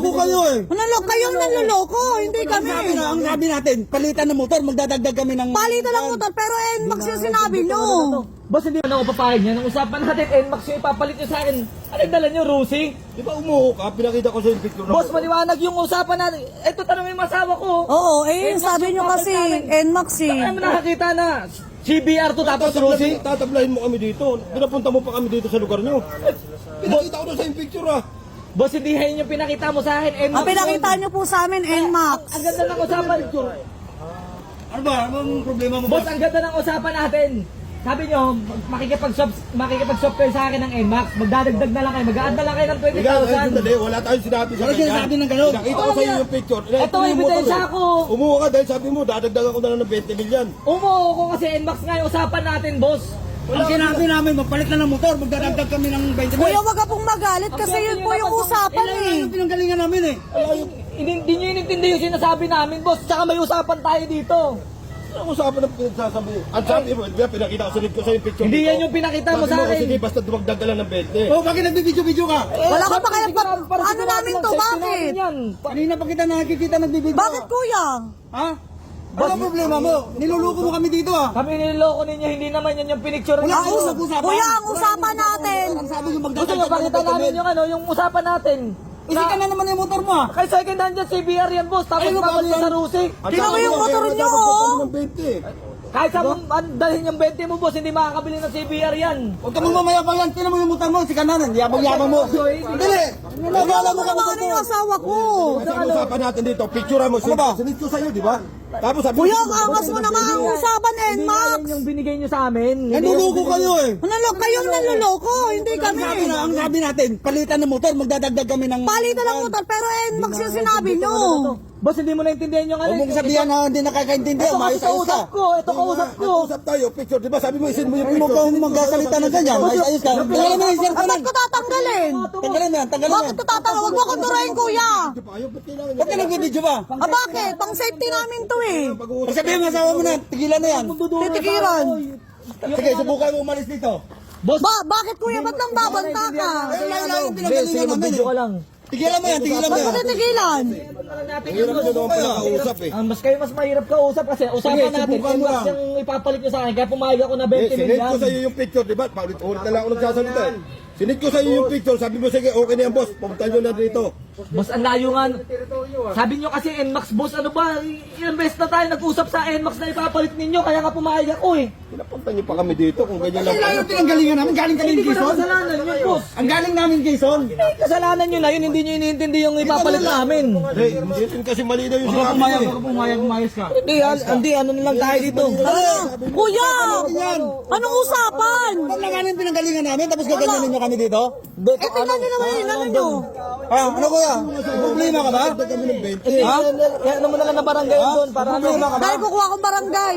Nanluloko kayo eh. Kayong nanluloko, hindi kami. Ang sabi natin, palitan ng motor, magdadagdag kami ng... Palitan ng motor, pero NMAX yung sinabi nyo. Boss, hindi ako papayag niya. Nang usapan natin, NMAX yung ipapalit nyo sa akin. Ano yung dala nyo, Rusi? Di ba umuho ka? Pinakita ko sa yung picture. Boss, maliwanag yung usapan natin. Eto, tanong yung masawa ko. Oo, sabi nyo kasi, NMAX eh. Ano mo nakakita na? CBR to tapos Rusi? Tatablahin mo kami dito. Pinapunta mo pa kami dito sa lugar nyo. Pinakita ko na sa yung picture ah. Boss, hindi yun yung pinakita mo sa akin. NMAX. Ang pinakita nyo po sa amin, NMAX. Ang ganda ng usapan. Ano ba? Anong problema mo ba? Boss, ang ganda ng usapan natin. Sabi nyo, makikipag-swap kayo sa akin ng NMAX. Magdadagdag na lang kayo. Mag-a-add na lang kayo ng 20,000. Wala tayong sinabi sa Wala sinabi ng ganun. Nakita ko sa iyo yung picture. Ito, ebidensya ko. Umuho ka dahil sabi mo, dadagdagan ko na lang ng 20 million. Umuho ko kasi NMAX nga yung usapan natin, boss. Ang sinabi namin, magpalit na ng motor, magdadagdag kami ng 20 Kuya, wag ka pong magalit kasi yun po yung usapan eh. Yung pinanggalingan namin eh. Hindi nyo inintindi yung sinasabi namin, boss. Tsaka may usapan tayo dito. Ang usapan ng pinagsasabi. Ang sabi mo, di ba, pinakita ko sa yung picture. Hindi yan yung pinakita mo sa akin. Sige, basta dumagdag ka lang ng 20. Oh, bakit nagbibidyo-video ka? Wala ka pa kaya ano namin to, bakit? Kanina pa kita nakikita nagbibidyo. Bakit kuya? Ha? Ano problema mo? Niluluko mo kami dito ah. Kami niloloko ninyo, hindi naman yan yung pinicture Wala niyo. kayong nag-usapan. Kuya, ang usapan natin. Ang sabi yung Gusto magdadagdag nyo pakita namin yung ano, yung usapan natin. Isi ka na naman yung motor mo ah. Kay second hand yan, CBR yan, boss. Tapos Ano ba papalit yan? sa Rusi. Tingnan mo yung motor nyo, oh. Ng 20. Kahit sa dalhin yung 20 mo, boss, hindi makakabili ng CBR yan. Huwag ka mong mamayabang yan. Tingnan mo yung motor mo. Si kananan. Yabang-yabang mo. Dali. Nagala mo ka Ano motor yung mo. asawa ko? Kasi ang usapan natin dito, picture mo. Ano ba? Sinit ko sa'yo, di ba? Tapos sabi Kuya, ang angas mo naman ang usapan, Hindi nga NMAX. yan yung binigay nyo sa amin. Nanluloko kayo eh. Kayong nanluloko, hindi kami. Ang sabi natin, palitan ng motor, magdadagdag kami ng... Palitan ng motor, pero NMAX yung sinabi nyo. Boss, hindi mo naintindihan yung ano. Huwag mong sabihan na hindi nakakaintindi. Ito kasi Umayos-ayos ka. kausap ko, ito kausap ko. Nag-usap tayo, picture. Di ba sabi mo, isin mo yung picture. Huwag kang magkasalita ng ganyan. Ayos-ayos ka. Tanggalin mo yung cellphone. Ba't ko tatanggalin? Tanggalin mo yan, tanggalin mo Bakit yan. ko tatanggalin? Huwag mo akong turahin, kuya. Ba't ka nagbibidyo ba? Bakit? Pang safety namin to eh. Sabihin mo, asawa mo na, tigilan na yan. Titigiran. Sige, subukan mo umalis dito. Boss, Bakit kuya? Ba't nang babanta ka? Layo-layo yung sige, pinagalingan namin mag-video eh. ka lang. Tigilan mo yan, tigilan mo Ba't yan. ko titigilan? Hirap nyo naman pala kausap eh. Mas kayo mas mahirap kausap kasi usapan Sige, natin. subukan mo NMAX lang. yung ipapalit nyo sa akin. Kaya pumayag ako na 20 Sinit ko million. sa iyo yung picture, di ba? Paulit-ulit na lang ako nagsasalita eh. Sinit ko sa iyo yung picture, sabi mo, sige, okay na yan boss, pumunta nyo na dito. Boss, ang layo nga. Sabi nyo kasi NMAX, boss, ano ba? Ilang beses na tayo nag-usap sa NMAX na ipapalit ninyo. Kaya nga pumayag ako eh. Pinapunta nyo pa kami dito kung ganyan lang. Kailangan yung pinanggalingan namin, galing kami Hindi ko na Quezon. kasalanan yun, boss. Ang galing namin Quezon. Kasalanan nyo na yun, hindi nyo iniintindi yung ipapalit namin. Hindi rin kasi malinaw yung sinabi mo eh. Pumayag ka. Hindi, ano na lang tayo dito. Kuya! Anong usapan? Huwag na nga yung pinanggalingan namin, tapos gaganyanin nyo kami dito? Tingnan nyo naman yun, ano nyo? Ah, ano kuya? Problema ka ba? Kami ng 20. Ano mo na lang na barangay doon para ano. Dahil kukuha akong barangay.